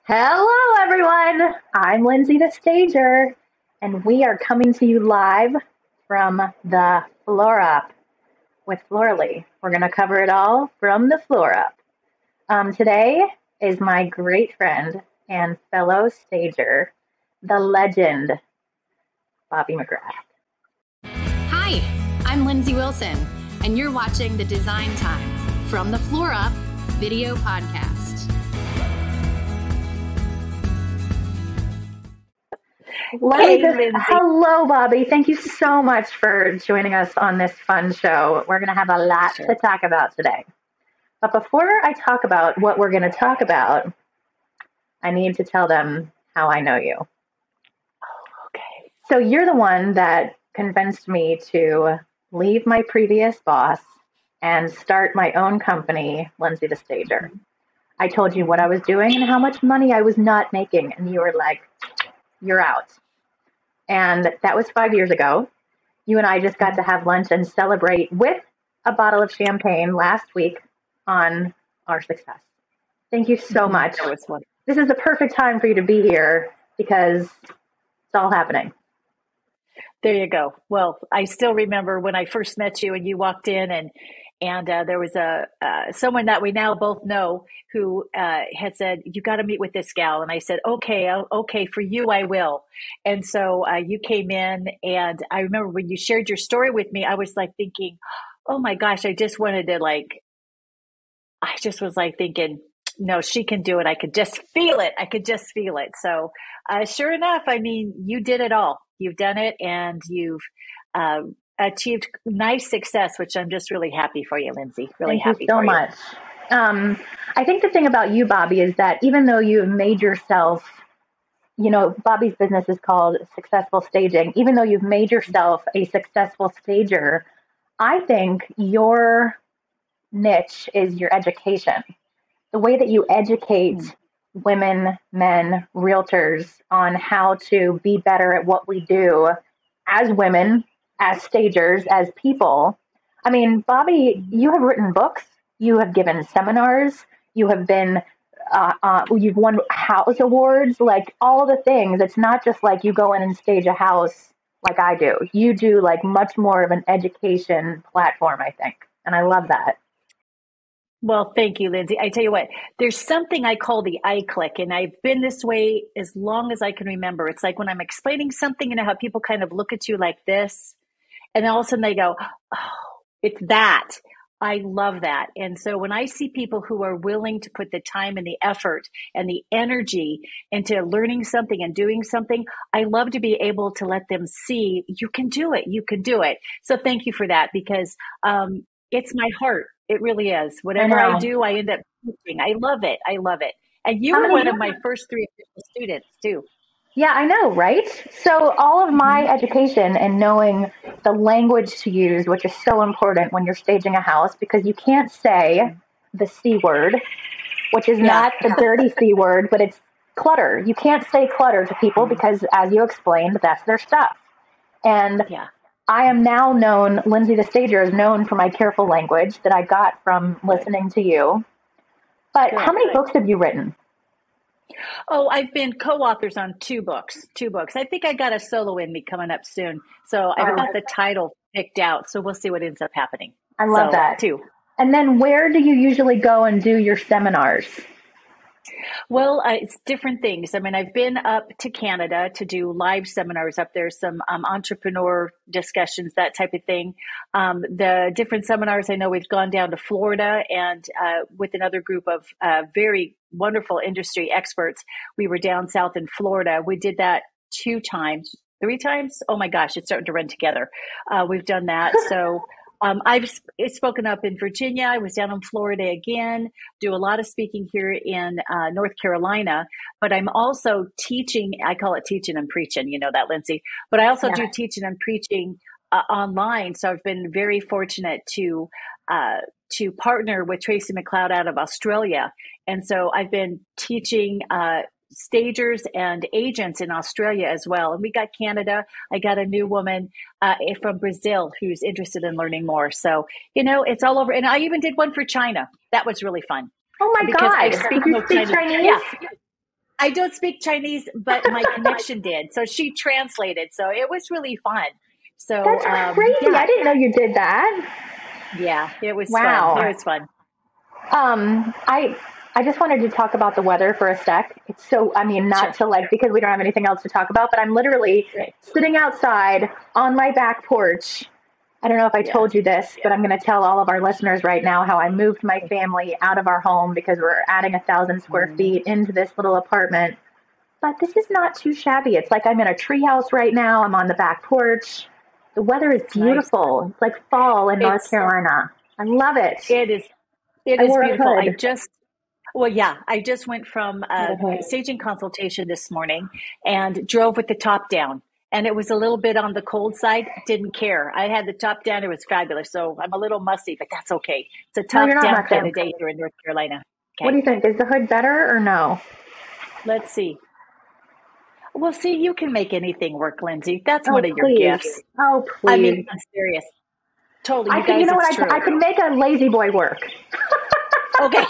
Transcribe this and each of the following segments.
Hello, everyone. I'm Lindsay the Stager, and we are coming to you live from the floor up with Floralee. We're going to cover it all from the floor up. Today is my great friend and fellow stager, the legend, Bobbie McGrath. Hi, I'm Lindsay Wilson, and you're watching the Design Time from the Floor Up video podcast. Hello, Bobbie. Thank you so much for joining us on this fun show. We're going to have a lot to talk about today. But before I talk about what we're going to talk about, I need to tell them how I know you. Okay. So you're the one that convinced me to leave my previous boss and start my own company, Lindsay the Stager. I told you what I was doing and how much money I was not making, and you were like, you're out. And that was 5 years ago. You and I just got to have lunch and celebrate with a bottle of champagne last week on our success. Thank you so much. That was fun. This is the perfect time for you to be here because it's all happening. There you go. Well, I still remember when I first met you and you walked in and there was someone that we now both know who had said, you got to meet with this gal. And I said, okay, for you, I will. And so you came in, and I remember when you shared your story with me, I was like thinking, oh my gosh, I just was like thinking, no, she can do it. I could just feel it. So sure enough, I mean, you did it all. You've done it, and you've achieved nice success, which I'm just really happy for you, Lindsay. Really happy for you. Thank you so much. I think the thing about you, Bobbie, is that even though you've made yourself, Bobbie's business is called Successful Staging. Even though you've made yourself a successful stager, I think your niche is your education. The way that you educate women, men, realtors on how to be better at what we do as women, as stagers, as people. I mean, Bobbie, you have written books, you have given seminars, you have been, you've won house awards, like all the things. It's not just like you go in and stage a house like I do. You do like much more of an education platform, I think. And I love that. Well, thank you, Lindsay. I tell you what, there's something I call the I click, and I've been this way as long as I can remember. It's like when I'm explaining something, how people kind of look at you like this, and then all of a sudden they go, oh, it's that. I love that. And so when I see people who are willing to put the time and the effort and the energy into learning something and doing something, I love to be able to let them see, you can do it. You can do it. So thank you for that, because it's my heart. It really is. Whatever I do, I end up teaching. I love it. And you were one of my first 3 official students too. Yeah, I know, right? So all of my education and knowing the language to use, which is so important when you're staging a house, because you can't say the C word, which is not the dirty C word, but it's clutter. You can't say clutter to people because, as you explained, that's their stuff. And I am now known, Lindsay the Stager is known for my careful language that I got from listening to you. But how many books have you written? Oh, I've been co-authors on 2 books. I think I got a solo in me coming up soon. So I've got the title picked out. So we'll see what ends up happening. I love that too. And then where do you usually go and do your seminars? Well, it's different things. I mean, I've been up to Canada to do live seminars up there, some entrepreneur discussions, that type of thing. The different seminars, I know we've gone down to Florida, and with another group of very wonderful industry experts, we were down south in Florida. We did that 2 times, 3 times. Oh my gosh, it's starting to run together. We've done that. So I've spoken up in Virginia. I was down in Florida again, do a lot of speaking here in North Carolina, but I'm also teaching. I call it teaching and preaching. You know that, Lindsay. But I also do teaching and preaching online. So I've been very fortunate to partner with Tracy McLeod out of Australia. And so I've been teaching stagers and agents in Australia as well. And we got Canada. I got a new woman from Brazil who's interested in learning more. So, it's all over. And I even did one for China. That was really fun. Oh my God. I speak no Chinese. Chinese? I don't speak Chinese, but my connection did. So she translated. So it was really fun. So, That's crazy. yeah, I didn't know you did that. yeah, it was fun. It Wow. was fun. I just wanted to talk about the weather for a sec. It's so, I mean, not Sure. to like, because we don't have anything else to talk about, but I'm literally Right. sitting outside on my back porch. I don't know if I Yeah. told you this, but I'm going to tell all of our listeners right now how I moved my family out of our home because we're adding 1,000 square feet into this little apartment. But this is not too shabby. It's like I'm in a treehouse right now. I'm on the back porch. The weather is It's nice. beautiful. It's like fall in North It's, Carolina. I love it. it is, it I is wore a beautiful. hood. Well, yeah, I just went from Not a a hood. staging consultation this morning and drove with the top down. And it was a little bit on the cold side. Didn't care. I had the top down. It was fabulous. So I'm a little musty, but that's okay. It's a No, you're top not down kind much. of day here in North Carolina. What do Okay, you think? Is the hood better or no? let's see. Well, see, you can make anything work, Lindsay. That's one Oh, of your please. gifts. Oh, I mean, please. I'm serious. Totally, I you can, you guys, know it's what? I true. can make a lazy boy work. Okay.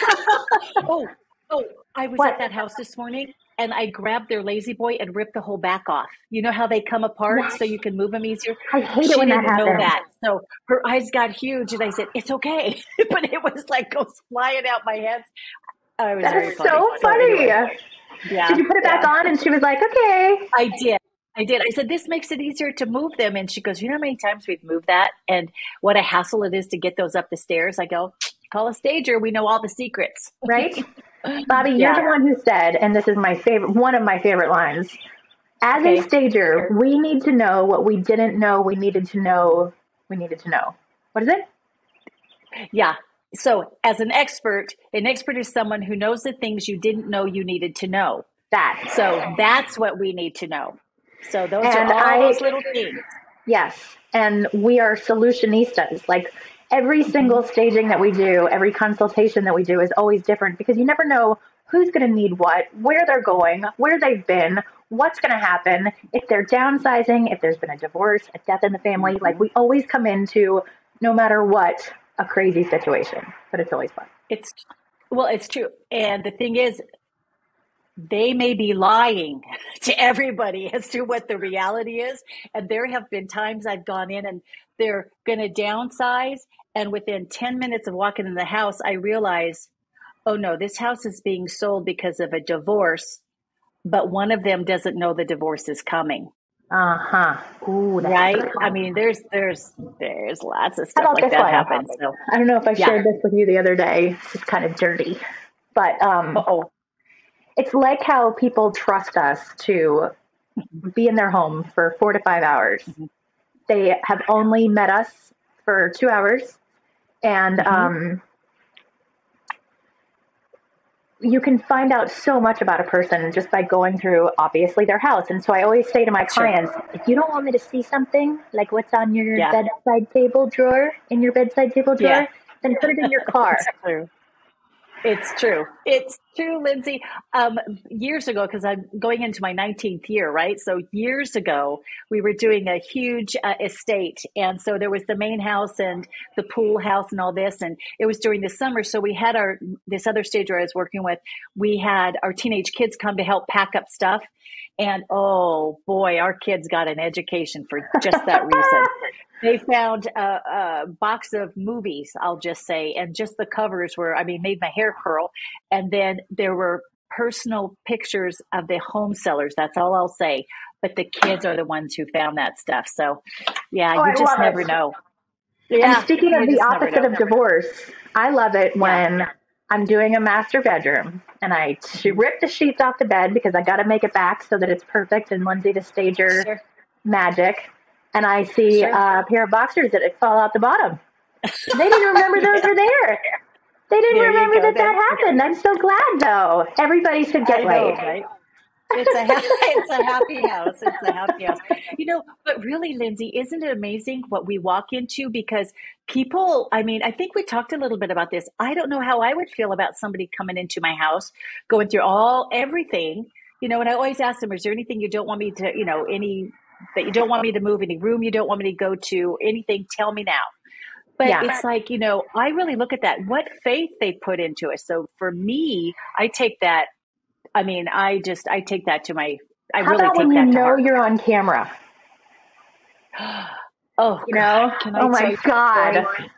Oh, oh, I was What? at that house this morning and I grabbed their lazy boy and ripped the whole back off. You know how they come apart Yes. so you can move them easier? I hate it She when that didn't know happens. that. So her eyes got huge and I said, it's okay. But it was like goes flying out my head. Oh, it was That very is so funny. So funny. anyway, Did yeah, you put it back yeah. on? And she was like, okay. I did. I did. I said, this makes it easier to move them. And she goes, you know how many times we've moved that and what a hassle it is to get those up the stairs? I go, call a stager. We know all the secrets. Right? Bobbie, you're the Yeah. one who said, and this is my favorite, one of my favorite lines. As a Okay. stager, we need to know what we didn't know we needed to know we needed to know. What is it? Yeah. So, as an expert is someone who knows the things you didn't know you needed to know. So, That. that's what we need to know. So, those are And all those little things. yes, and we are solutionistas. Like every Hmm. single staging that we do, every consultation that we do is always different because you never know who's going to need what, where they're going, where they've been, what's going to happen, if they're downsizing, if there's been a divorce, a death in the family. Like Hmm. we always come into, no matter what, a crazy situation, but it's always fun. It's, well, it's true. And the thing is, they may be lying to everybody as to what the reality is. And there have been times I've gone in and they're going to downsize. And within 10 minutes of walking in the house, I realize, oh no, this house is being sold because of a divorce, but one of them doesn't know the divorce is coming. Uh huh. Ooh, that's a Right? good I one. mean, there's lots of How stuff about like this that one? happens. So I don't know if I yeah. shared this with you the other day. It's kind of dirty, but Uh-oh. it's like how people trust us to be in their home for 4 to 5 hours. Hmm. They have only met us for 2 hours, and Hmm. you can find out so much about a person just by going through, obviously, their house. And so I always say to my Sure. clients, if you don't want me to see something like what's on your Yeah. bedside table drawer, in your bedside table Yeah. drawer, then put it in your car. It's true. It's true. It's true, Lindsay. Years ago, because I'm going into my 19th year, right? So years ago, we were doing a huge estate. And so there was the main house and the pool house and all this. And it was during the summer. So we had this other stager I was working with, we had our teenage kids come to help pack up stuff. And oh boy, our kids got an education for just that reason. They found a box of movies, I'll just say, and just the covers were, I mean, made my hair curl. And then there were personal pictures of the home sellers. That's all I'll say. But the kids are the ones who found that stuff. So, yeah, Oh, you I just love never it. know. And Yeah, speaking of you the just never opposite know. of divorce, I love it Yeah. when I'm doing a master bedroom and I Hmm. rip the sheets off the bed because I got to make it back so that it's perfect and Lindsay the stager Sure, magic. And I see sure. a pair of boxers that fall out the bottom. They didn't remember those Yeah, were there. They didn't there you remember go. that that happened. I'm so glad though. Everybody should get I laid. know, right? It's a happy house. It's a happy house. But really, Lindsay, isn't it amazing what we walk into? Because people, I mean, I think we talked a little bit about this. I don't know how I would feel about somebody coming into my house, going through everything, and I always ask them, is there anything you don't want me to, that you don't want me to move, any room you don't want me to go to, anything, tell me now. But Yeah. it's like, I really look at that, what faith they put into us. So for me, I take that I mean, I take that to my, I How really about take when you that to know heart. you're on camera? Oh You God, know? can I Oh tell my you the God. story?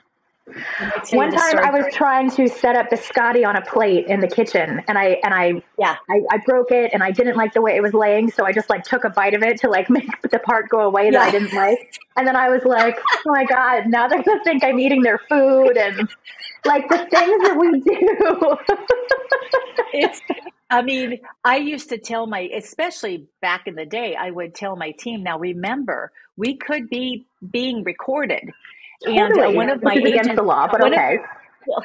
Can I tell you One the time I story? was trying to set up biscotti on a plate in the kitchen, and Yeah. I broke it, and I didn't like the way it was laying, so I just like took a bite of it to like make the part go away that I Yeah. didn't like. And then I was like, oh my God, now they're gonna think I'm eating their food, and like the things that we do. It's, I mean, I used to tell especially back in the day, I would tell my team, now remember, we could be being recorded. And Totally, one of which my is against the agents, law, but one of, okay. well,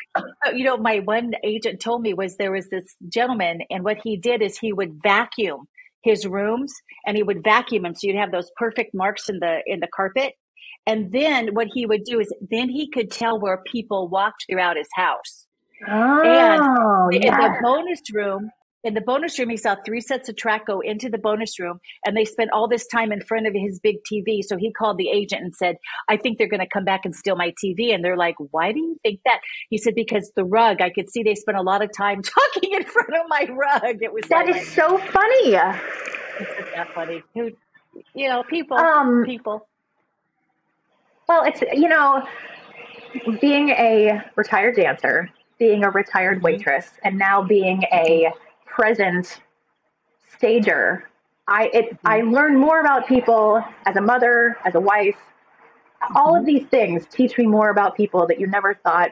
my one agent told me was there was this gentleman, and what he did is he would vacuum his rooms, and he would vacuum them so you'd have those perfect marks in the carpet. And then what he would do is then he could tell where people walked throughout his house. And Oh, in the yes. bonus room, he saw 3 sets of track go into the bonus room, and they spent all this time in front of his big TV. So he called the agent and said, I think they're going to come back and steal my TV. And they're like, why do you think that? He said, because the rug, I could see they spent a lot of time talking in front of my rug. It was That like, is so funny. isn't that funny? Who, people, Um, people. well, it's, being a retired dancer, being a retired Mm-hmm, waitress, and now being mm-hmm, a present stager, I mm-hmm, learn more about people as a mother, as a wife. All mm-hmm. of these things teach me more about people that you never thought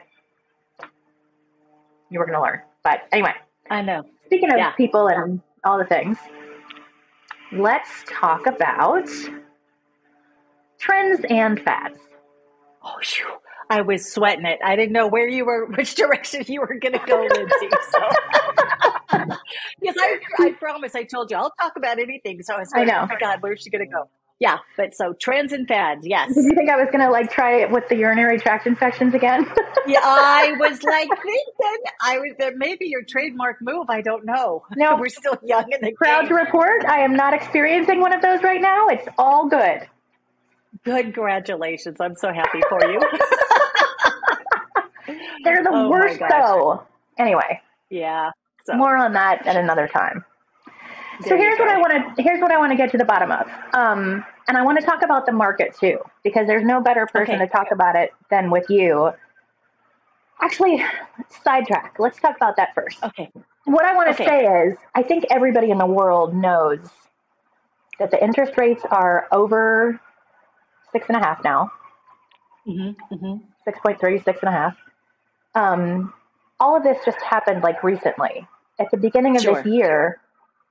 you were going to learn. But anyway, I know. speaking of Yeah. people and all the things, let's talk about trends and fads. Oh, phew. I was sweating it. I didn't know which direction you were going to go, Lindsay. So, yes, I promise I told you I'll talk about anything. So I was I going, oh know. my God, where's she going to go? Yeah. But so trends and fads. Yes. Did you think I was going to like try it with the urinary tract infections again? Yeah. I was like thinking that maybe your trademark move. I don't know. No, We're still young in the proud to game. report I am not experiencing one of those right now. It's all good. Good. Congratulations. I'm so happy for you. They're the Oh my worst gosh. though. Anyway, Yeah. So more on that at another time. So there you go. here's what I want to get to the bottom of. And I want to talk about the market too, because there's no better person to Okay. talk about it than with you. Actually, sidetrack. Let's talk about that first. Okay. What I want to Okay. say is, I think everybody in the world knows that the interest rates are over 6.5 now, Mm-hmm, mm-hmm. 6.3, 6.5. All of this just happened like recently. At the beginning of this Sure. year,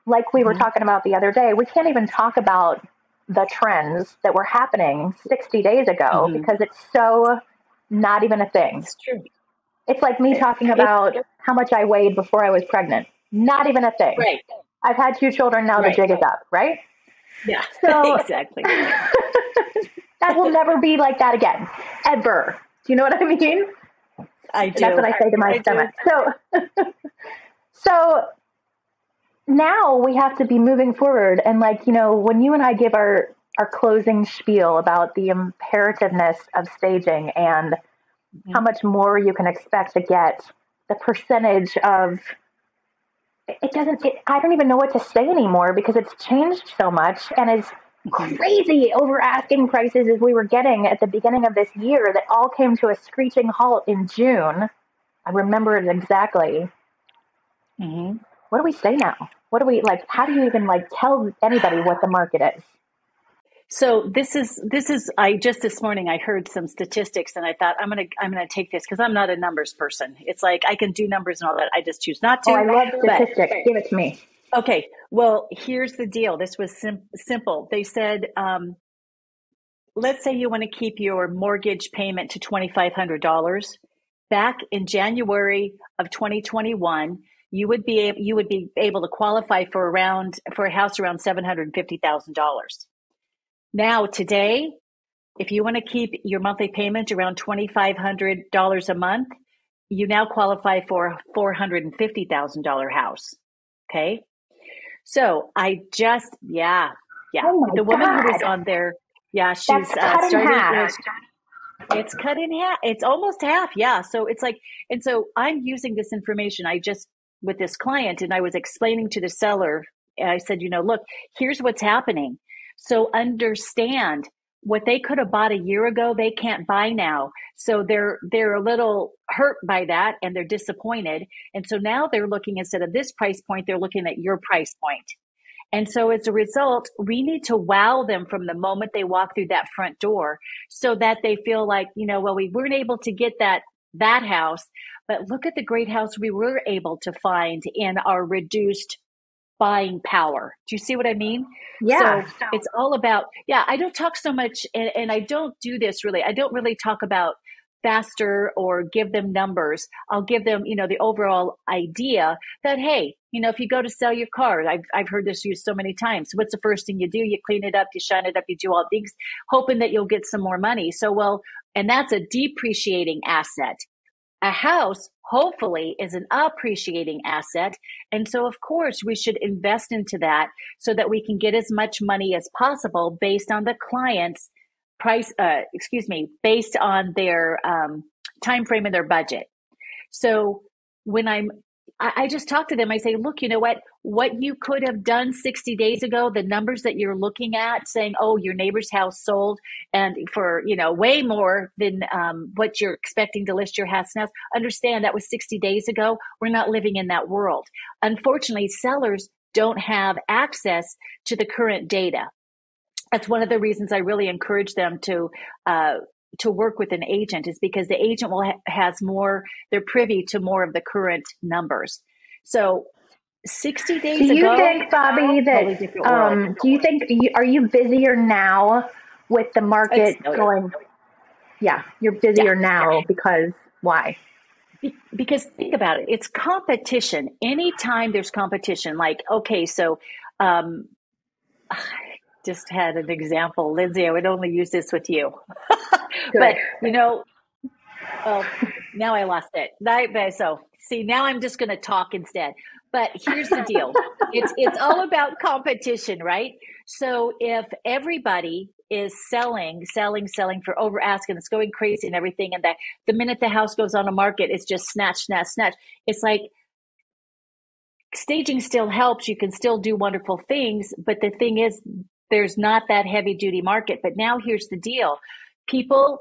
like we were Mm-hmm, talking about the other day, we can't even talk about the trends that were happening 60 days ago mm-hmm. because it's so not even a thing. It's true. It's like me talking It, about how much I weighed before I was pregnant. Not even a thing. right. I've had 2 children, now the Right. jig is up, right? Yeah. So Exactly. that will never be like that again, ever. Do you know what I mean? I That's what do. I say to my I do. stomach. So now we have to be moving forward. And like, when you and I give our closing spiel about the imperativeness of staging and Mm-hmm. how much more you can expect to get, the percentage of I don't even know what to say anymore because it's changed so much and it's Mm-hmm. crazy over asking prices as we were getting at the beginning of this year that all came to a screeching halt in June. I remember it exactly. Mm-hmm. What do we say now? What do we like? How do you even like tell anybody what the market is? So this is I just this morning I heard some statistics and I thought I'm gonna take this because I'm not a numbers person. It's like I can do numbers and all that. I just choose not Oh, I to. love But statistics. Give it to me. okay, well here's the deal. This was simple. They said, let's say you want to keep your mortgage payment to $2,500. Back in January of 2021, you would be able to qualify for a house around $750,000. Now today, if you want to keep your monthly payment around $2,500 a month, you now qualify for a $450,000 house. Okay. So yeah. Oh my The woman who was God. on there, yeah, That's she's cut in starting half. with, it's cut in half. It's almost half. Yeah. So it's like, and so I'm using this information. I just with this client, and I was explaining to the seller, and I said, look, here's what's happening. So understand what they could have bought a year ago, they can't buy now. So they're a little hurt by that, and they're disappointed. And so now they're looking, instead of this price point, they're looking at your price point. And so as a result, we need to wow them from the moment they walk through that front door, so that they feel like, well, we weren't able to get that house, but look at the great house we were able to find in our reduced buying power. Do you see what I mean? Yeah. So it's all about, I don't talk so much, and I don't do this really. I don't really talk about faster or give them numbers. I'll give them, the overall idea that, hey, if you go to sell your car, I've heard this used so many times. What's the first thing you do? You clean it up, you shine it up, you do all things, hoping that you'll get some more money. So, and that's a depreciating asset. A house, hopefully, is an appreciating asset. And so, of course, we should invest into that so that we can get as much money as possible based on the client's based on their time frame and their budget. So when I just talk to them, I say, look, you know what you could have done 60 days ago, the numbers that you're looking at saying, oh, your neighbor's house sold and for, way more than what you're expecting to list your house now. Understand that was 60 days ago. We're not living in that world. Unfortunately, sellers don't have access to the current data. That's one of the reasons I really encourage them to work with an agent, is because the agent has more, they're privy to more of the current numbers. So 60 days ago. Do you think, Bobbie, that, do you think, are you busier now with the market going? Yeah, you're busier now because why? Because think about it. It's competition. Anytime there's competition, like, okay, so, just had an example, Lindsay, I would only use this with you, but now I lost it. So see, now I'm just going to talk instead, but here's the deal. It's all about competition, right? So if everybody is selling for over asking, it's going crazy and everything, and that the minute the house goes on the market, it's just snatch. It's like, staging still helps. You can still do wonderful things, but the thing is, there's not that heavy duty market. But now here's the deal.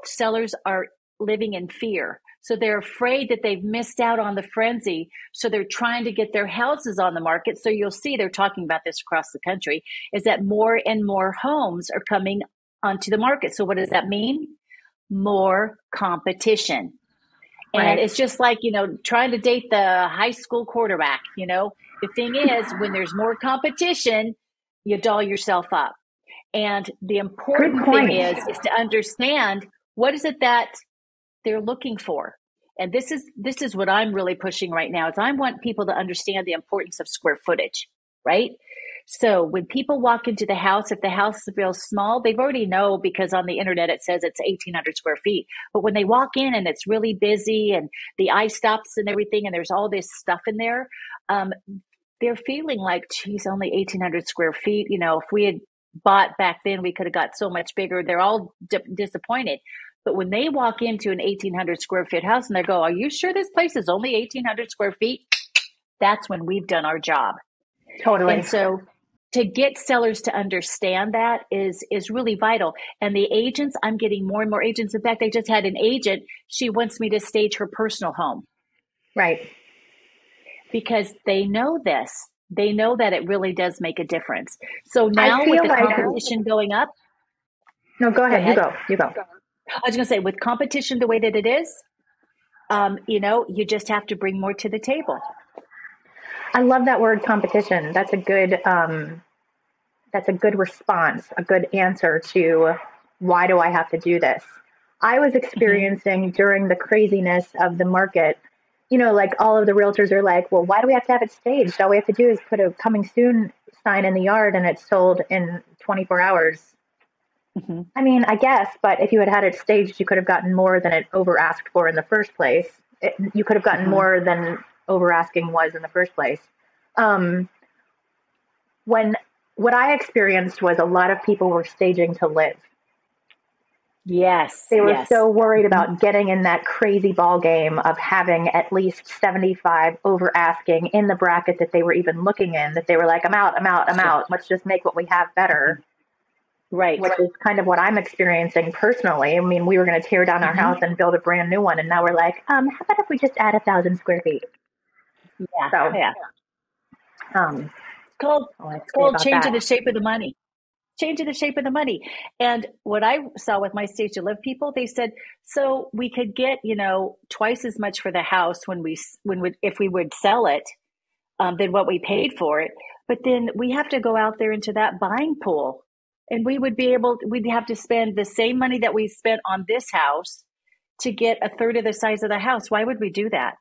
Sellers are living in fear. So they're afraid that they've missed out on the frenzy. So they're trying to get their houses on the market. So you'll see, they're talking about this across the country, is that more and more homes are coming onto the market. So what does that mean? More competition. Right. And it's just like, trying to date the high school quarterback, the thing is, when there's more competition, you doll yourself up. And the important thing is to understand, what is it that they're looking for? And this is what I'm really pushing right now, is I want people to understand the importance of square footage, right? So when people walk into the house, if the house feels small, they've already know, because on the internet it says it's 1,800 square feet. But when they walk in and it's really busy and the eye stops and everything, and there's all this stuff in there, they're feeling like, geez, only 1,800 square feet. If we had bought back then, we could have got so much bigger. They're all disappointed. But when they walk into an 1,800 square foot house and they go, are you sure this place is only 1,800 square feet? That's when we've done our job. Totally. And so to get sellers to understand that is really vital. And the agents, I'm getting more and more agents. In fact, I just had an agent. She wants me to stage her personal home. Right. Because they know this. They know that it really does make a difference. So now with the competition going up. No, go ahead. You go. I was going to say, with competition the way that it is, you just have to bring more to the table. I love that word, competition. That's a good response, a good answer to, why do I have to do this? I was experiencing during the craziness of the market, like all of the realtors are like, well, why do we have to have it staged? All we have to do is put a coming soon sign in the yard and it's sold in 24 hours. Mm-hmm. I mean, I guess, but if you had it staged, you could have gotten more than it over asked for in the first place. You could have gotten more than over asking was in the first place. When what I experienced was a lot of people were staging to live. Yes. They were Yes. so worried about getting in that crazy ball game of having at least 75 over asking in the bracket that they were even looking in, that they were like, I'm out, I'm out, I'm Sure. out. Let's just make what we have better, Right. which is kind of what I'm experiencing personally. I mean, we were going to tear down our house and build a brand new one. And now we're like, how about if we just add 1,000 square feet? Yeah. So, Yeah. um, Called all I have to say called about changing that. the shape of the money. Changing the shape of the money. And what I saw with my stage to live people, they said, so we could get, twice as much for the house if we would sell it, than what we paid for it. But then we have to go out there into that buying pool, and we'd have to spend the same money that we spent on this house to get a third of the size of the house. Why would we do that?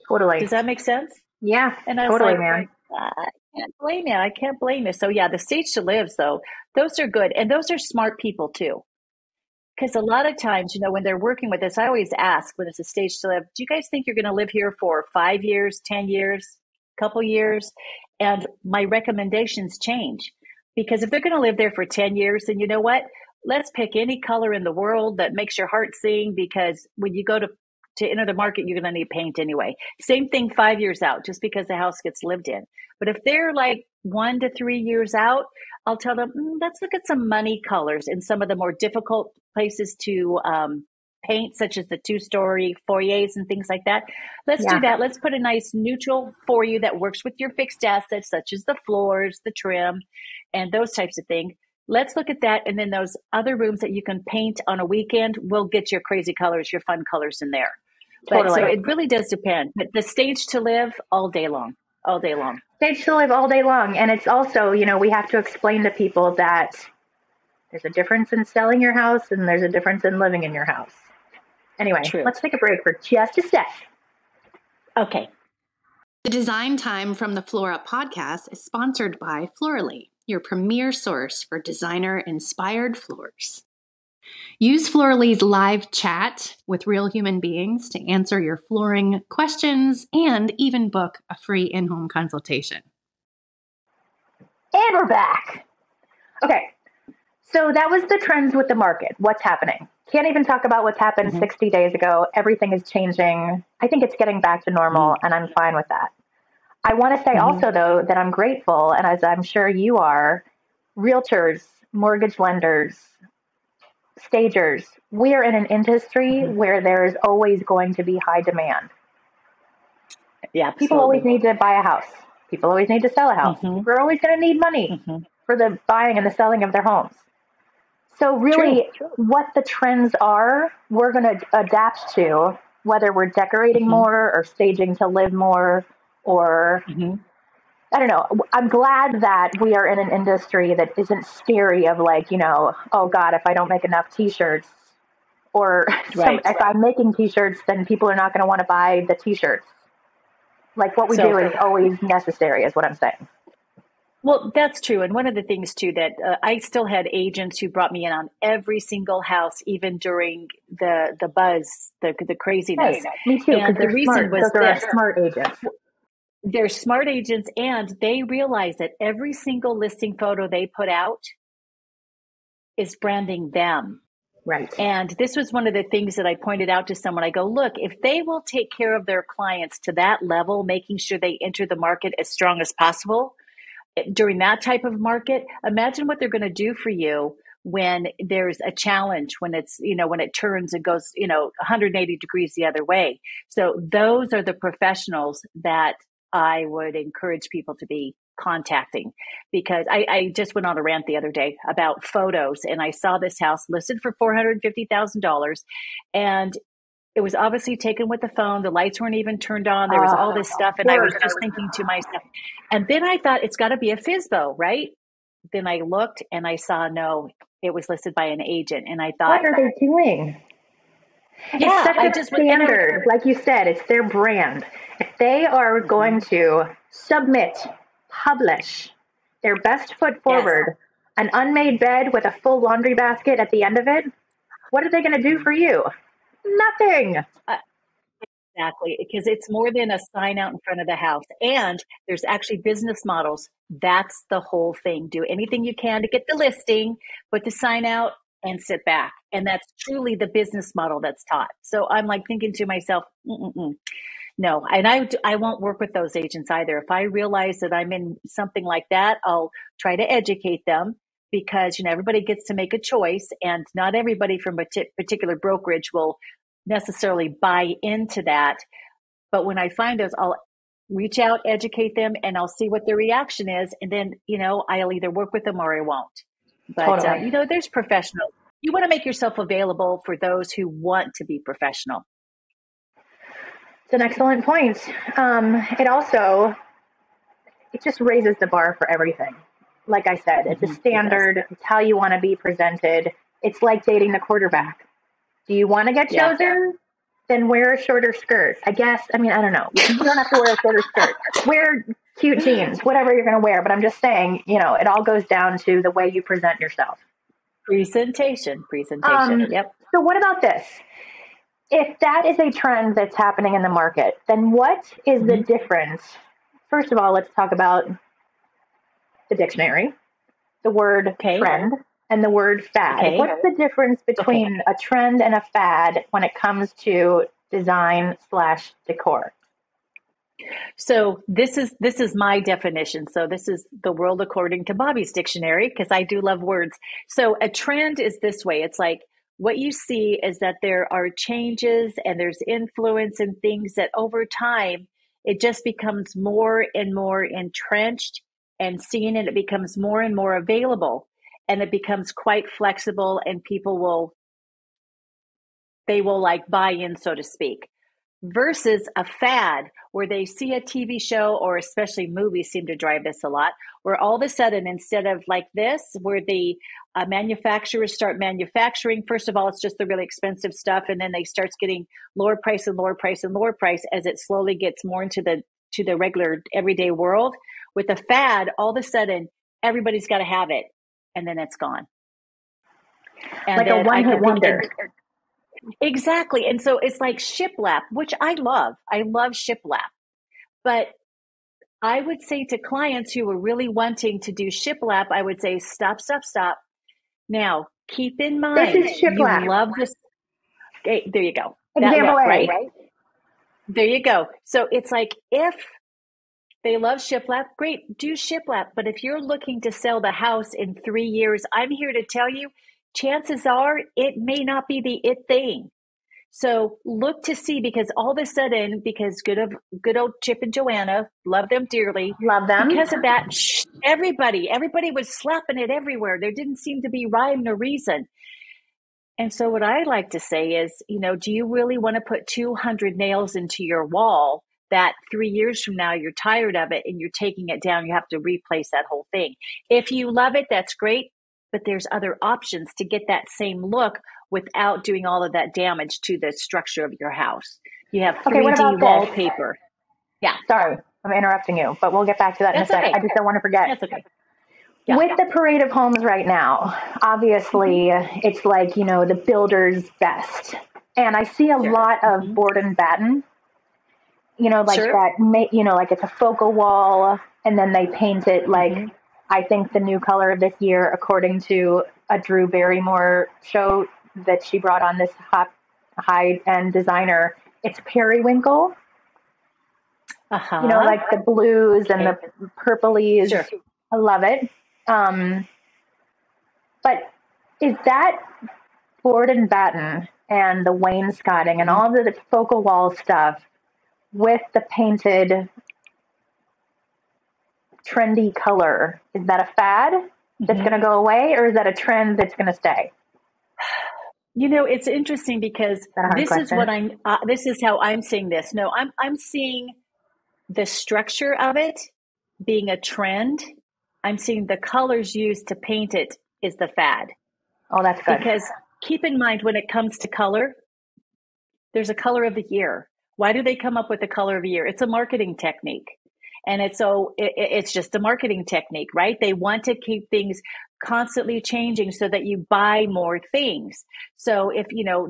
Totally. Does that make sense? Yeah, And I was totally, like, man. I can't blame you. I can't blame you. So yeah, the stage to live, though, those are good. And those are smart people too. Because a lot of times, when they're working with us, I always ask when it's a stage to live, do you guys think you're going to live here for 5 years, 10 years, couple years? And my recommendations change, because if they're going to live there for 10 years, then you know what? Let's pick any color in the world that makes your heart sing, because when you go to enter the market, you're going to need paint anyway. Same thing 5 years out, just because the house gets lived in. But if they're like 1 to 3 years out, I'll tell them, let's look at some money colors in some of the more difficult places to paint, such as the 2-story foyers and things like that. Let's do that. Let's put a nice neutral for you that works with your fixed assets, such as the floors, the trim, and those types of things. Let's look at that. And then those other rooms that you can paint on a weekend, we'll get your crazy colors, your fun colors in there. But Totally. so it really does depend. But the stage to live all day long, all day long. Stage to live all day long. And it's also, we have to explain to people that there's a difference in selling your house and there's a difference in living in your house. Anyway, True. Let's take a break for just a sec. Okay. The Design Time from the Floor Up podcast is sponsored by Florally, your premier source for designer-inspired floors. Use Florally's live chat with real human beings to answer your flooring questions and even book a free in-home consultation. And we're back. Okay, so that was the trends with the market. What's happening? Can't even talk about what's happened 60 days ago. Everything is changing. I think it's getting back to normal, and I'm fine with that. I want to say also, though, that I'm grateful, and as I'm sure you are, realtors, mortgage lenders, stagers, we are in an industry where there is always going to be high demand. Yeah, absolutely. People always need to buy a house. People always need to sell a house. People are always going to need money for the buying and the selling of their homes. So really, what the trends are, we're going to adapt to, whether we're decorating more or staging to live more, or I don't know. I'm glad that we are in an industry that isn't scary of like, oh God, if I don't make enough t-shirts, or if I'm making t-shirts, then people are not going to want to buy the t-shirts. Like what we do is always necessary, is what I'm saying. Well, that's true. And one of the things too, that I still had agents who brought me in on every single house, even during the buzz, the craziness. Right. Me too. And the reason smart. was Those are smart agents. They're smart agents, and they realize that every single listing photo they put out is branding them. Right. And this was one of the things that I pointed out to someone. I go, look, if they will take care of their clients to that level, making sure they enter the market as strong as possible during that type of market, imagine what they're going to do for you when there's a challenge, when it's, when it turns and goes, 180 degrees the other way. So those are the professionals that I would encourage people to be contacting, because I just went on a rant the other day about photos, and I saw this house listed for $450,000, and it was obviously taken with the phone. The lights weren't even turned on. There was all this stuff. And I was just thinking to myself, and then I thought, it's got to be a FSBO, right? Then I looked and I saw, no, it was listed by an agent. And I thought, what are they doing? Yeah, it's such a standard. Like you said, it's their brand. If they are going to submit, publish their best foot forward, an unmade bed with a full laundry basket at the end of it, what are they going to do for you? Nothing. Exactly, because it's more than a sign out in front of the house. And there's actually business models. That's the whole thing. Do anything you can to get the listing, put the sign out, and sit back. And that's truly the business model that's taught. So I'm like thinking to myself, no, and I won't work with those agents either. If I realize that I'm in something like that, I'll try to educate them, because, everybody gets to make a choice, and not everybody from a particular brokerage will necessarily buy into that. But when I find those, I'll reach out, educate them, and I'll see what their reaction is. And then, I'll either work with them or I won't. But, Totally. there's professionals. You want to make yourself available for those who want to be professional. It's an excellent point. It just raises the bar for everything. Like I said, it's a standard. It's how you want to be presented. It's like dating the quarterback. Do you want to get chosen? Then wear a shorter skirt. I guess. I don't know. You don't have to wear a shorter skirt. Wear cute jeans, whatever you're going to wear. But I'm just saying, it all goes down to the way you present yourself. Presentation. Yep. So what about this? If that is a trend that's happening in the market, then what is the difference? First of all, let's talk about the dictionary, the word trend, and the word fad. What's the difference between a trend and a fad when it comes to design/decor? So this is my definition. So this is the world according to Bobbie's dictionary, because I do love words. So a trend is this way. It's like, what you see is that there are changes and there's influence in things that over time, it just becomes more and more entrenched and seen, and it becomes more and more available, and it becomes quite flexible, and people will like buy in, so to speak. Versus a fad, where they see a TV show, or especially movies seem to drive this a lot, where all of a sudden, instead of like this, where the manufacturers start manufacturing, first of all, it's just the really expensive stuff, and then they start getting lower price and lower price and lower price as it slowly gets more into the regular everyday world. With a fad, all of a sudden, everybody's got to have it, and then it's gone. And like a one-hit wonder. Exactly. And so it's like shiplap, which I love. I love shiplap. But I would say to clients who are really wanting to do shiplap, I would say, stop. Now, keep in mind, this is shiplap. You love this. Okay, there you go. Example A, right? There you go. So it's like, if they love shiplap, great, do shiplap. But if you're looking to sell the house in 3 years, I'm here to tell you, chances are it may not be the it thing. So look to see, because all of a sudden, because good old Chip and Joanna, love them dearly. Love them. Because of that, everybody was slapping it everywhere. There didn't seem to be rhyme or reason. And so what I like to say is, do you really want to put 200 nails into your wall that 3 years from now you're tired of it and you're taking it down? You have to replace that whole thing. If you love it, that's great. But there's other options to get that same look without doing all of that damage to the structure of your house. You have 3D wallpaper. Yeah. Sorry, I'm interrupting you, but we'll get back to that in a second. I just don't want to forget. That's okay. Yeah. With the parade of homes right now, obviously it's like, the builder's best. And I see a lot of board and batten, that, like it's a focal wall, and then they paint it like, I think the new color of this year, according to a Drew Barrymore show that she brought on, this high-end designer, it's periwinkle. Like the blues and the purplies. Sure. I love it. But is that board and batten and the wainscoting and all the focal wall stuff with the painted trendy color, is that a fad that's going to go away, or is that a trend that's going to stay? It's interesting, because this is how I'm seeing this. No, I'm seeing the structure of it being a trend. I'm seeing the colors used to paint it is the fad. Oh, that's good. Because keep in mind, when it comes to color, there's a color of the year. Why do they come up with the color of the year? It's a marketing technique. And it's just a marketing technique, right? They want to keep things constantly changing so that you buy more things. So if,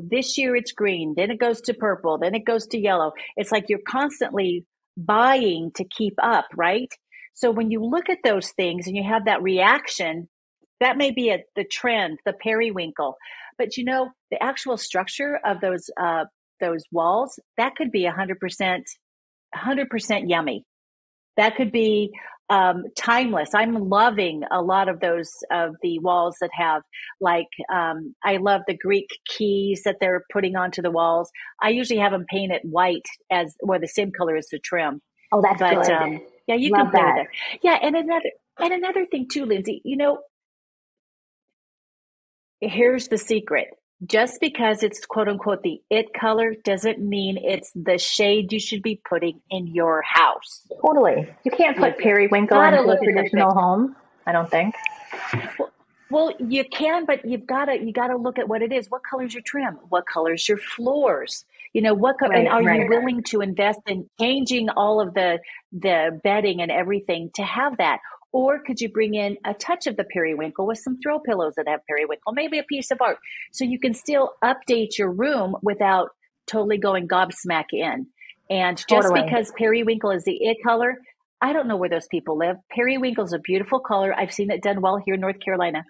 this year it's green, then it goes to purple, then it goes to yellow. It's like you're constantly buying to keep up, right? So when you look at those things and you have that reaction, That may be the trend, the periwinkle. But you know, the actual structure of those walls, that could be 100%, 100% yummy. That could be timeless. I'm loving a lot of those of the walls that have like I love the Greek keys that they're putting onto the walls. I usually have them painted white as where the same color as the trim. Oh, that's But good. yeah, you can Love play with that. it. Yeah, and another thing too, Lindsay. You know, here's the secret. Just because it's quote unquote the it color doesn't mean it's the shade you should be putting in your house. Totally. You can't You put periwinkle gotta into a look at the traditional picture. home, I don't think. Well, you can, but you gotta look at what it is. What color's your trim? What color's your floors? You know and Right, are you right. willing to invest in changing all of the bedding and everything to have that? Or could you bring in a touch of the periwinkle with some throw pillows that have periwinkle, maybe a piece of art, so you can still update your room without totally going gobsmack in. And just Totally. because periwinkle is the it color, I don't know where those people live. Periwinkle is a beautiful color. I've seen it done well here in North Carolina,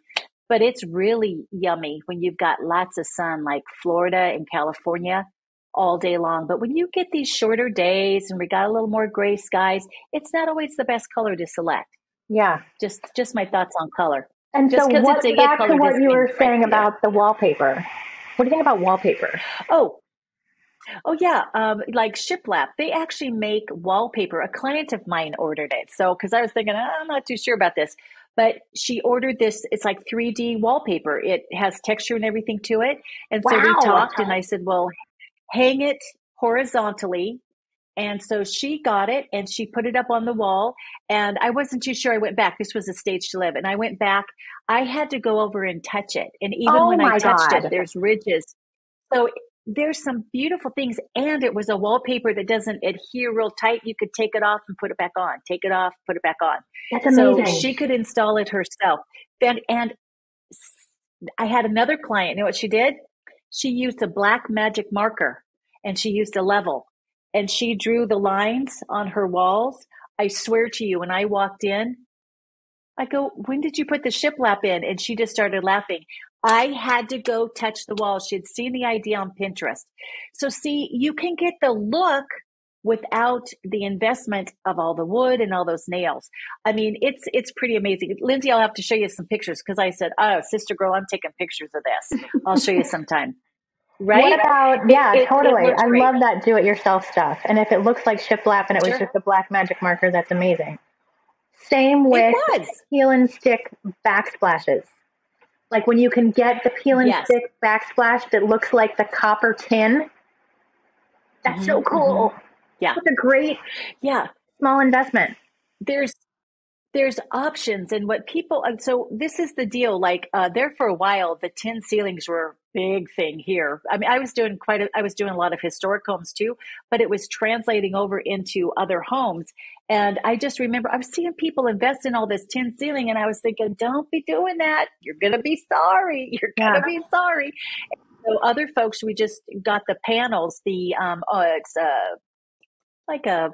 but it's really yummy when you've got lots of sun like Florida and California all day long. But when you get these shorter days and we got a little more gray skies, it's not always the best color to select. Yeah. Just my thoughts on color. And so Just because it's what a it back to color what doesn't you mean were it's right saying for you. about the wallpaper. What do you think about wallpaper? Oh, oh yeah, like shiplap. They actually make wallpaper. A client of mine ordered it. So, because I was thinking, I'm not too sure about this, but she ordered this. It's like 3D wallpaper. It has texture and everything to it. And so we Wow. talked, and I said, well, hang it horizontally. And so she got it and she put it up on the wall. And I wasn't too sure. I went back. This was a stage to live. And I went back. I had to go over and touch it. And even Oh when I my touched it, God. there's ridges. So there's some beautiful things. And it was a wallpaper that doesn't adhere real tight. You could take it off and put it back on, take it off, put it back on. That's So amazing. she could install it herself. And I had another client. You know what she did? She used a black magic marker and she used a level and she drew the lines on her walls. I swear to you, when I walked in, I go, when did you put the shiplap in? And she just started laughing. I had to go touch the wall. She had seen the idea on Pinterest. So see, you can get the look without the investment of all the wood and all those nails. I mean, it's pretty amazing. Lindsay, I'll have to show you some pictures because I said, oh, sister girl, I'm taking pictures of this. I'll show you sometime. What Right? about, It yeah, it it totally. looks I great. love that do it yourself stuff. And if it looks like shiplap and it was Sure. just a black magic marker, that's amazing. Same It with was. peel and stick backsplashes. Like when you can get the peel and Yes. stick backsplash that looks like the copper tin, that's so Hmm. cool. Yeah. It's a great Yeah. small investment. There's there's options and what people and so this is the deal like there for a while the tin ceilings were a big thing here. I mean, I was doing a lot of historic homes too, but it was translating over into other homes. And I just remember I was seeing people invest in all this tin ceiling and I was thinking, don't be doing that, you're gonna be sorry, you're Yeah, gonna be sorry. So other folks, we just got the panels, the it's like a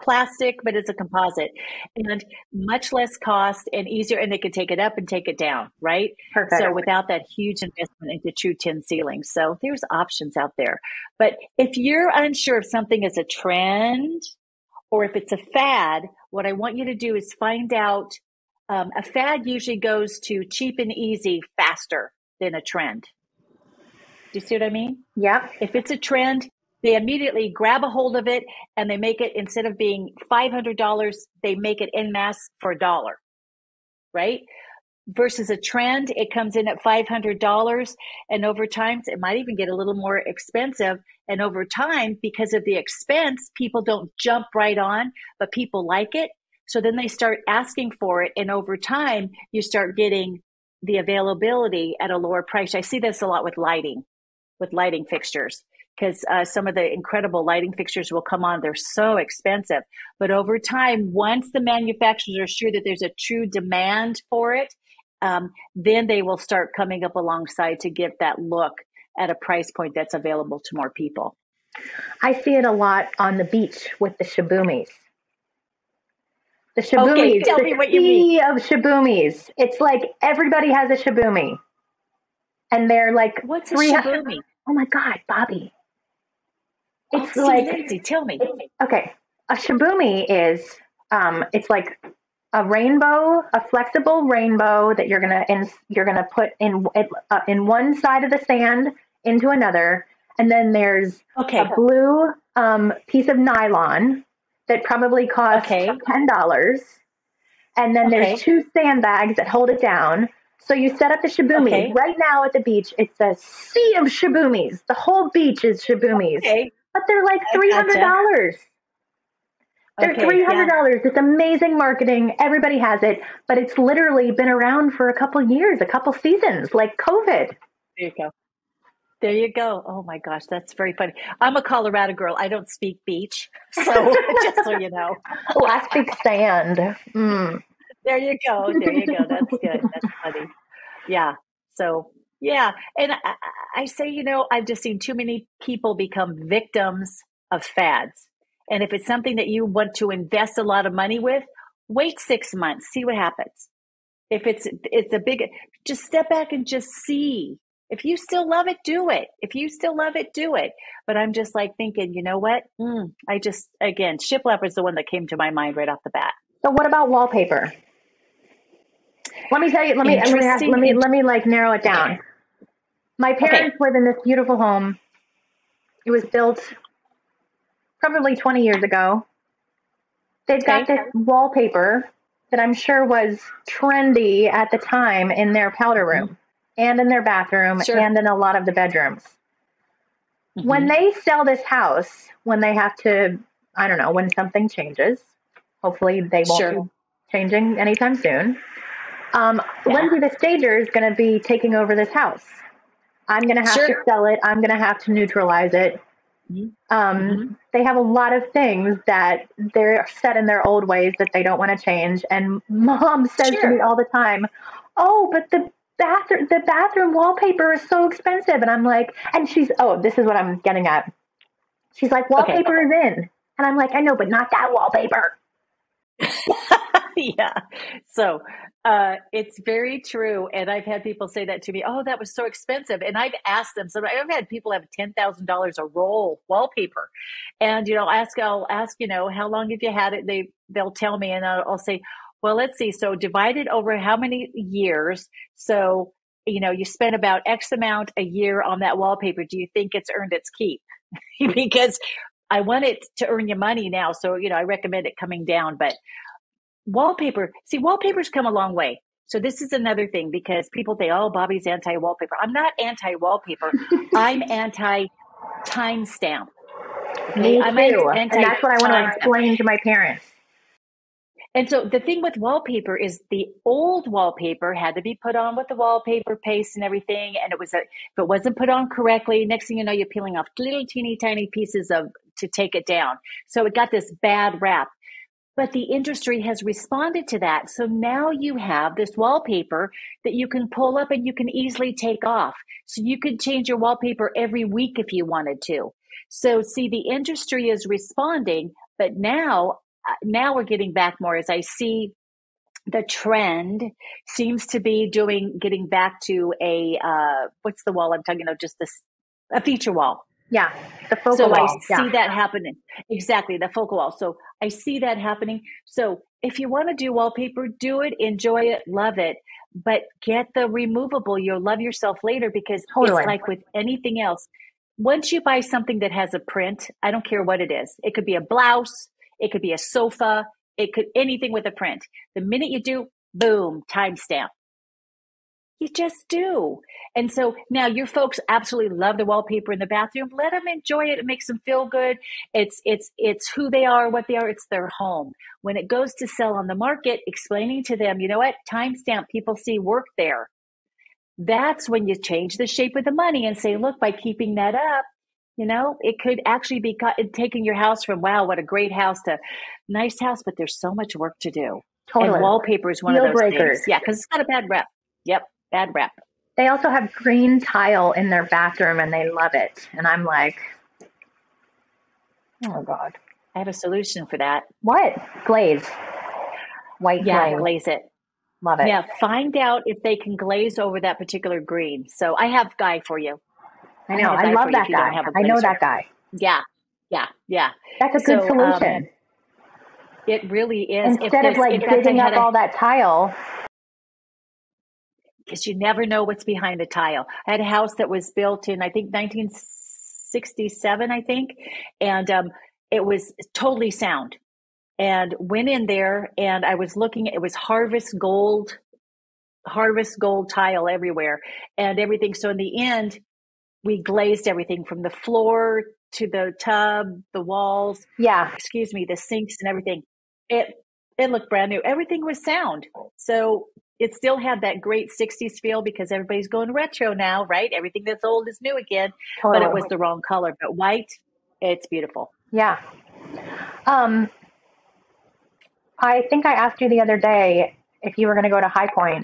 plastic, but it's a composite and much less cost and easier. And they can take it up and take it down, right? So perfect. without that huge investment into true tin ceilings. So there's options out there. But if you're unsure if something is a trend or if it's a fad, what I want you to do is find out. A fad usually goes to cheap and easy faster than a trend. Do you see what I mean? Yep, If it's a trend, they immediately grab a hold of it and they make it, instead of being $500, they make it en masse for $1, right? Versus a trend, it comes in at $500 and over time, it might even get a little more expensive. And over time, because of the expense, people don't jump right on, but people like it. So then they start asking for it. And over time, you start getting the availability at a lower price. I see this a lot with lighting fixtures because some of the incredible lighting fixtures will come on. They're so expensive. But over time, once the manufacturers are sure that there's a true demand for it, then they will start coming up alongside to give that look at a price point that's available to more people. I see it a lot on the beach with the shibumis. The Okay, shibumis, tell the me what you mean. sea of shibumis. It's like everybody has a shibumi, and they're like What's a 300. shibumi? Oh my God, Bobbie! Oh, It's see, like Lindsay, tell me. okay. A shibumi is it's like a rainbow, a flexible rainbow that you're gonna put in one side of the sand into another, and then there's a Okay, blue piece of nylon that probably cost okay, $10, and then there's okay, two sandbags that hold it down. So you set up the shibumis. okay, Right now at the beach, it's a sea of shibumis. The whole beach is shibumis, okay. but they're like I three hundred gotcha. dollars. They're three Okay, hundred yeah, dollars. It's amazing marketing. Everybody has it, but it's literally been around for a couple years, a couple seasons, like COVID. there you go. There you go. Oh my gosh, that's very funny. I'm a Colorado girl. I don't speak beach, so just so you know. Oh, I speak sand. Mm. There you go. There you go. That's good. That's funny. Yeah. So, yeah. And I say, I've just seen too many people become victims of fads. And if it's something that you want to invest a lot of money with, wait 6 months, see what happens. If it's a big, just step back and just see. If you still love it, do it. If you still love it, do it. But I'm just like thinking, you know what? Again, shiplap is the one that came to my mind right off the bat. So what about wallpaper? Let me tell you. Interesting. Let me like narrow it down. My Okay. parents live in this beautiful home. It was built probably 20 years ago. They've got Okay. this wallpaper that I'm sure was trendy at the time in their powder Mhm. room and in their bathroom Sure. and in a lot of the bedrooms. When Hmm. they sell this house, when they have to, I don't know, when something changes, hopefully they won't Sure. be changing anytime soon. Yeah. Lindsay, the stager, is going to be taking over this house. I'm going to have to Sure. sell it. I'm going to have to neutralize it. Hmm. They have a lot of things that they're set in their old ways that they don't want to change. And mom says to me Sure. all the time, "Oh, but the bathroom wallpaper is so expensive." And I'm like, and she's, oh, this is what I'm getting at. She's like, Okay. "Wallpaper is in," and I'm like, "I know, but not that wallpaper." Yeah. So it's very true. And I've had people say that to me, oh, that was so expensive. And I've asked them, so I've had people have $10,000 a roll wallpaper. And, I'll ask, how long have you had it? They'll tell me, and I'll say, well, let's see. So divided over how many years? So, you spend about X amount a year on that wallpaper. Do you think it's earned its keep? Because I want it to earn you money now. So, I recommend it coming down, but wallpaper's come a long way. So this is another thing because people say, oh, Bobbie's anti-wallpaper. I'm not anti-wallpaper. I'm anti-timestamp. Okay. Me I'm too, and that's what I want to anti-timestamp. explain to my parents. And so the thing with wallpaper is the old wallpaper had to be put on with the wallpaper paste and everything. And if it wasn't put on correctly, next thing you know, you're peeling off little teeny tiny pieces to take it down. So it got this bad rap. But the industry has responded to that. So now you have this wallpaper that you can pull up and you can easily take off. So you could change your wallpaper every week if you wanted to. So see, the industry is responding, but now we're getting back more as I see the trend seems to be getting back to what's the wall I'm talking about? Just a feature wall. Yeah, the focal So I wall. Yeah, see that happening. Exactly, the focal wall. So I see that happening. So if you want to do wallpaper, do it, enjoy it, love it, but get the removable. You'll love yourself later because it's totally. like with anything else. Once you buy something that has a print, I don't care what it is. It could be a blouse, it could be a sofa, it could anything with a print. The minute you do, boom, timestamp. You just do. And so now your folks absolutely love the wallpaper in the bathroom. Let them enjoy it. It makes them feel good. It's who they are, what they are. It's their home. When it goes to sell on the market, explaining to them, you know what? Timestamp, people see work there. That's when you change the shape of the money and say, look, by keeping that up, it could actually be taking your house from, wow, what a great house to nice house, but there's so much work to do. And Totally. wallpaper is one of Deal those things. breakers. Yeah, because it's got a bad rep. Yep, bad rep. They also have green tile in their bathroom and they love it. And I'm like, oh God. I have a solution for that. What? Glaze. White Yeah, clay. glaze it. Love it. Yeah, find out if they can glaze over that particular green. So I have a guy for you. I I know. have a I guy love for you if that you don't guy. have a I know glazer. that guy. Yeah, yeah, yeah. That's a good So solution. it really is. Instead of like digging up all that tile. Because you never know what's behind a tile. I had a house that was built in, I think, 1967, I think, and it was totally sound. And went in there, and I was looking. It was harvest gold tile everywhere, and everything. So in the end, we glazed everything from the floor to the tub, the walls. Yeah. Excuse me, the sinks and everything. It looked brand new. Everything was sound. So it still had that great 60s feel because everybody's going retro now, right? Everything that's old is new again. Totally. But it was the wrong color. But white, it's beautiful. Yeah. I think I asked you the other day if you were going to go to High Point.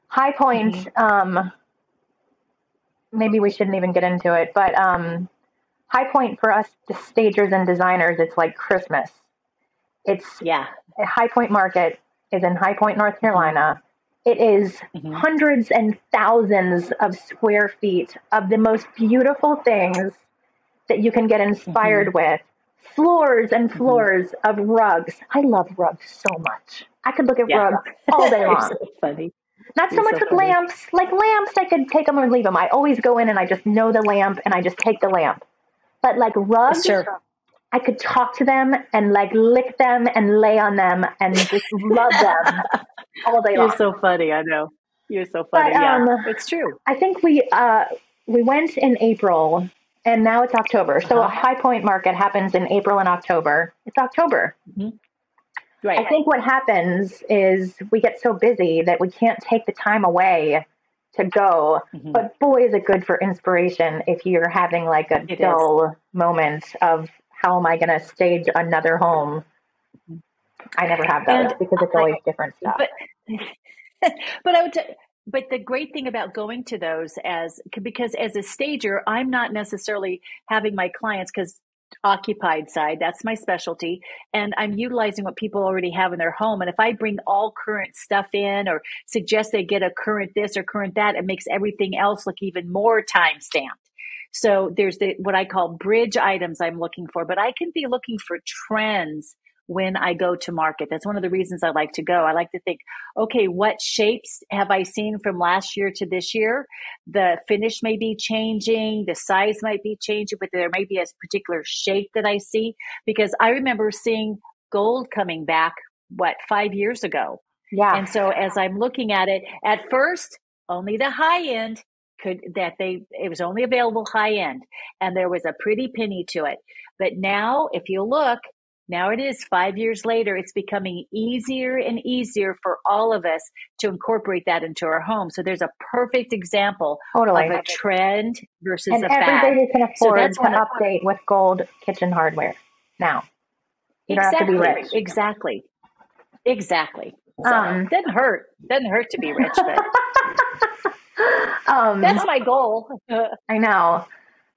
High Point, maybe we shouldn't even get into it, but High Point for us, the stagers and designers, it's like Christmas. It's High Point Market is in High Point, North Carolina. It is hundreds and thousands of square feet of the most beautiful things that you can get inspired with. Floors and floors of rugs. I love rugs so much. I could look at rugs all day long. You're so funny. Not so much with lamps. Like lamps, I could take them or leave them. I always go in and I just know the lamp and I just take the lamp. But like rugs, I could talk to them and like lick them and lay on them and just love them all day long. You're so funny. I know. You're so funny. But, it's true. I think we went in April and now it's October. So a High Point Market happens in April and October. It's October. Right. I think what happens is we get so busy that we can't take the time away to go. But boy, is it good for inspiration if you're having like a dull moment of how am I going to stage another home? I never have those because it's always different stuff. But the great thing about going to those because as a stager, I'm not necessarily having my clients because occupied side, that's my specialty. And I'm utilizing what people already have in their home. And if I bring all current stuff in or suggest they get a current this or current that, it makes everything else look even more time stamped. So there's what I call bridge items I'm looking for, but I can be looking for trends when I go to market. That's one of the reasons I like to go. I like to think, okay, what shapes have I seen from last year to this year? The finish may be changing, the size might be changing, but there may be a particular shape that I see. Because I remember seeing gold coming back, 5 years ago? Yeah. And so as I'm looking at it, at first, only the high end it was only available high end, and there was a pretty penny to it. But now, if you look, now it is 5 years later, it's becoming easier and easier for all of us to incorporate that into our home. So there's a perfect example of a trend versus a fad. And everybody can afford to update with gold kitchen hardware now. You don't have to be rich. Exactly. So doesn't hurt to be rich, but that's my goal. I know.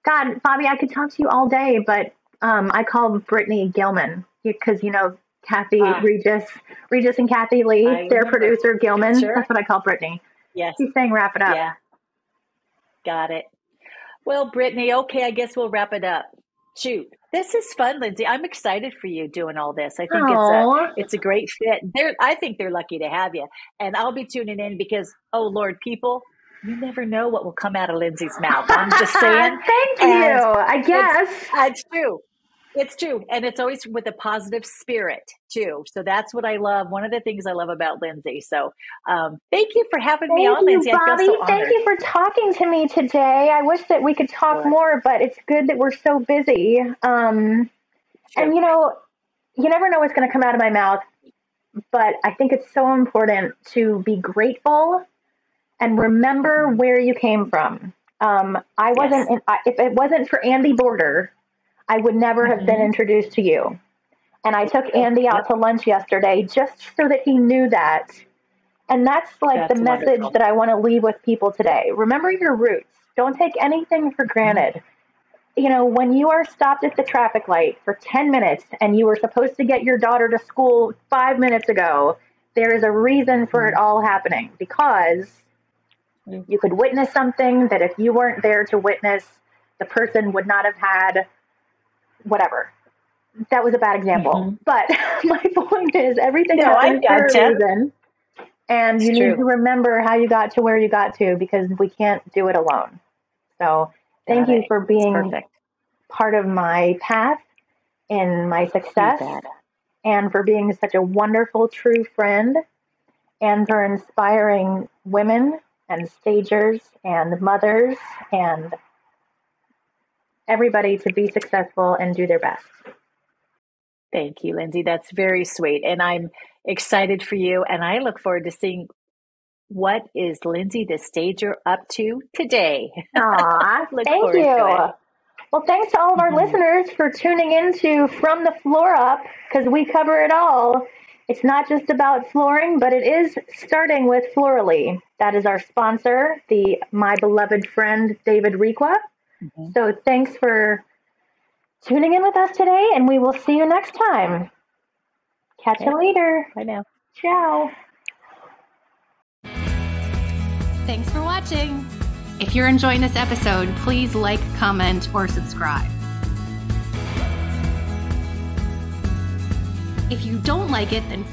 God, Bobbie, I could talk to you all day, but I call Brittany Gilman because, Kathy Regis and Kathy Lee, their producer Gilman. Sure. That's what I call Brittany. Yes. She's saying wrap it up. Yeah. Got it. Well, Brittany, okay, I guess we'll wrap it up. Shoot. This is fun, Lindsay. I'm excited for you doing all this. I think it's a great fit. I think they're lucky to have you. And I'll be tuning in because, oh, Lord, people, you never know what will come out of Lindsay's mouth. I'm just saying. Thank you. I guess. It's true. It's true. And it's always with a positive spirit, too. So that's what I love. One of the things I love about Lindsay. So thank you for having me on, Lindsay. Bobbie. I feel so honored. Thank you for talking to me today. I wish that we could talk more, but it's good that we're so busy. And, you never know what's going to come out of my mouth. But I think it's so important to be grateful and remember where you came from. If it wasn't for Andy Border, I would never have been introduced to you. And I took Andy out to lunch yesterday just so that he knew that. And that's the message that I want to leave with people today. Remember your roots. Don't take anything for granted. when you are stopped at the traffic light for 10 minutes and you were supposed to get your daughter to school 5 minutes ago, there is a reason for it all happening, because you could witness something that if you weren't there to witness, the person would not have had whatever. That was a bad example. But my point is, everything happens for a reason. And you need to remember how you got to where you got to, because we can't do it alone. So thank you for being part of my path and my success, and for being such a wonderful, true friend, and for inspiring women and stagers and mothers and everybody to be successful and do their best. Thank you, Lindsay. That's very sweet. And I'm excited for you. And I look forward to seeing what is Lindsay the Stager up to today. Aw, thank you. Well, thanks to all of our listeners for tuning into From the Floor Up, because we cover it all. It's not just about flooring, but it is starting with Florally. That is our sponsor, my beloved friend, David Requa. So thanks for tuning in with us today, and we will see you next time. Catch you later. Bye now. Ciao. Thanks for watching. If you're enjoying this episode, please like, comment, or subscribe. If you don't like it, then